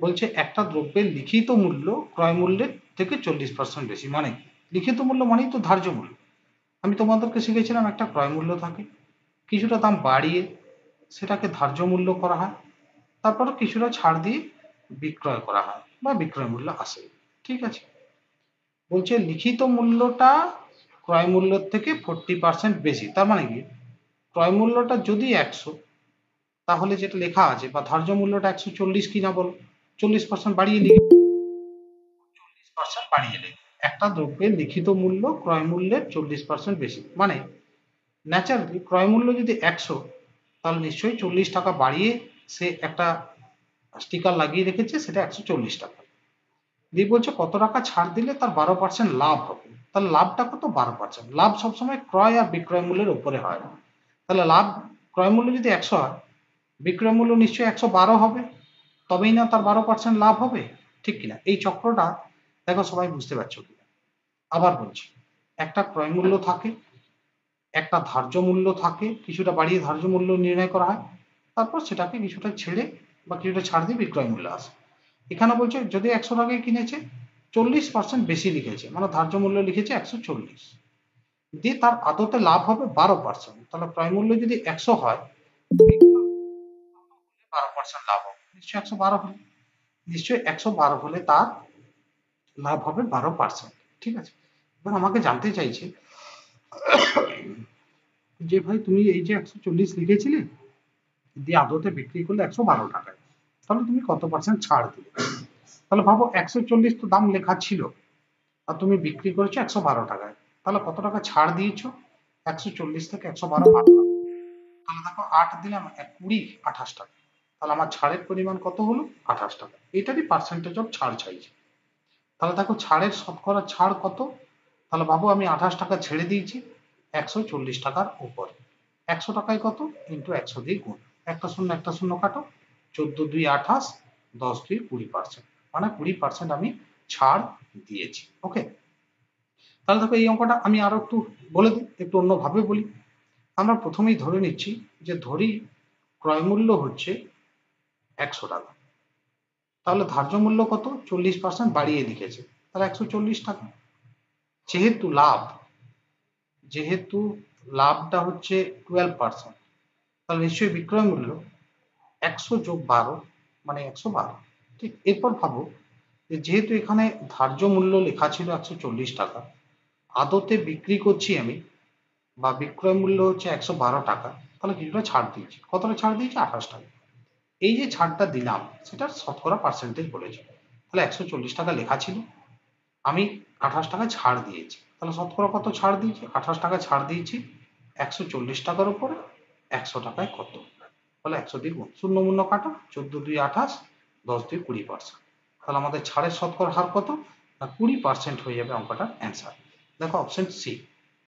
বলছে একটা দ্রব্যের লিখিত মূল্য ক্রয় মূল্যের থেকে 40% বেশি। মানে লিখিত মূল্য মানেই তো ধার্য মূল্য। আমি তোমাদেরকে শিখেছিলাম একটা ক্রয় মূল্য থাকে, কিছুটা দাম বাড়িয়ে সেটাকে ধার্য মূল্য করা হয়, তারপর কিছুটা ছাড় দিয়ে বিক্রয় করা হয় বা বিক্রয় মূল্য আসে। ঠিক আছে, বলছে লিখিত মূল্যটা ক্রয় মূল্যের থেকে 40% বেশি। তার মানে কি, ক্রয় মূল্যটা যদি 100, তাহলে যেটা লেখা আছে বা ধার্য মূল্যটা 140 কিনা বলো, 40% বাড়িয়ে লিখে 40% বাড়িয়ে লিখে একটা দ্রব্যের লিখিত মূল্য ক্রয় মূল্যের 40% বেশি। মানে ন্যাচারালি ক্রয় মূল্য যদি 100, তাহলে নিশ্চয়ই 40 টাকা বাড়িয়ে সে একটা স্টিকার লাগিয়ে রেখেছে, সেটা 140 টাকা দিয়ে বলছে কত টাকা ছাড় দিলে তার 12% লাভ হবে। তাহলে লাভটা কত? 12%। লাভ সবসময় ক্রয় আর বিক্রয় মূল্যের উপরে হয়। তাহলে লাভ, ক্রয় মূল্য যদি 100 হয়, বিক্রয় মূল্য নিশ্চয়ই 112 হবে, তবেই না তার 12% লাভ হবে। ঠিক কিনা? এই চক্রটা দেখো সবাই বুঝতে পারছো কিনা। আবার বলছি, একটা ক্রয় মূল্য থাকে, একটা ধার্য মূল্য থাকে, কিছুটা বাড়িয়ে ধার্য মূল্য নির্ণয় করা হয়, তারপর সেটাকে কিছুটা ছেড়ে বা কিছুটা ছাড় দিয়ে বিক্রয় মূল্য আসে। এখানে বলছে যদি 100 টাকায় কিনেছে, 40% বেশি লিখেছে, মানে ধার্য মূল্য লিখেছে 140, দিয়ে তার আদতে লাভ হবে 12%। তাহলে ক্রয় মূল্য যদি 100 হয়, 12% লাভ হবে, নিশ্চয়ই 112 হলে, নিশ্চয়ই 112 হলে তার লাভ হবে 12%। ঠিক আছে, এবার আমাকে জানতে চাইছে যে ভাই তুমি এই যে 140 লিখেছিলে, দিয়ে আদতে বিক্রি করলে 112 টাকায়, তাহলে তুমি কত পার্সেন্ট ছাড় দিলে? তাহলে ভাবো 140 তো দাম লেখা ছিল, আর তুমি বিক্রি করেছো 112 টাকায়, তাহলে কত টাকা ছাড় দিয়েছো? 140 থেকে 112 8 টাকা। তাহলে দেখো 8 দিলাম 20, 28 টাকা। তাহলে আমার ছাড়ের পরিমাণ কত হলো? 28 টাকা। এটারই পার্সেন্টেজ অফ ছাড় চাইছে। তাহলে দেখো ছাড়ের শতকরা ছাড় কত? তাহলে ভাবো আমি 28 টাকা ছেড়ে দিয়েছি 140 টাকার উপরে, 100 টাকায় কত ইন্টু 100 দিয়ে গুণ, একটা শূন্য কাটো, 14 2 28, 10 2 20%, মানে 20% আমি ছাড় দিয়েছি। ওকে, তাহলে দেখো এই অঙ্কটা আমি আরো একটু বলে দিই, একটু অন্যভাবে বলি। আমরা প্রথমেই ধরে নিচ্ছি যে ধরি ক্রয় মূল্য হচ্ছে 100 টাকা, তাহলে ধার্য মূল্য কত? 40% বাড়িয়ে লিখেছে, তাহলে 140 টাকা। যেহেতু লাভ, যেহেতু লাভটা হচ্ছে 12%, তাহলে নিশ্চয়ই বিক্রয় মূল্য 100 যোগ 12 মানে 112। ঠিক, এরপর ভাবো যে যেহেতু এখানে ধার্য মূল্য লেখা ছিল 140 টাকা, আদতে বিক্রি করছি আমি বা বিক্রয় মূল্য হচ্ছে 112 টাকা, তাহলে কিছুটা ছাড় দিয়েছি। কতটা ছাড় দিয়েছি? 28 টাকা। এই যে ছাড়টা দিলাম সেটার শতকরা পার্সেন্টেজ বলেছে। তাহলে 140 টাকা লেখা ছিল, আমি 28 টাকা ছাড় দিয়েছি, তাহলে শতকরা কত ছাড় দিয়েছি? 28 টাকা ছাড় দিয়েছি 140 টাকার উপরে, 100 টাকায় কত? তাহলে 100 দিয়ে গুণ, শূন্য মূল্য কাটো, 14 2 28, 10 2 20%। তাহলে আমাদের ছাড়ের শতকরা হার কত? না 20% হয়ে যাবে অঙ্কটার অ্যান্সার। দেখো অপশন সি।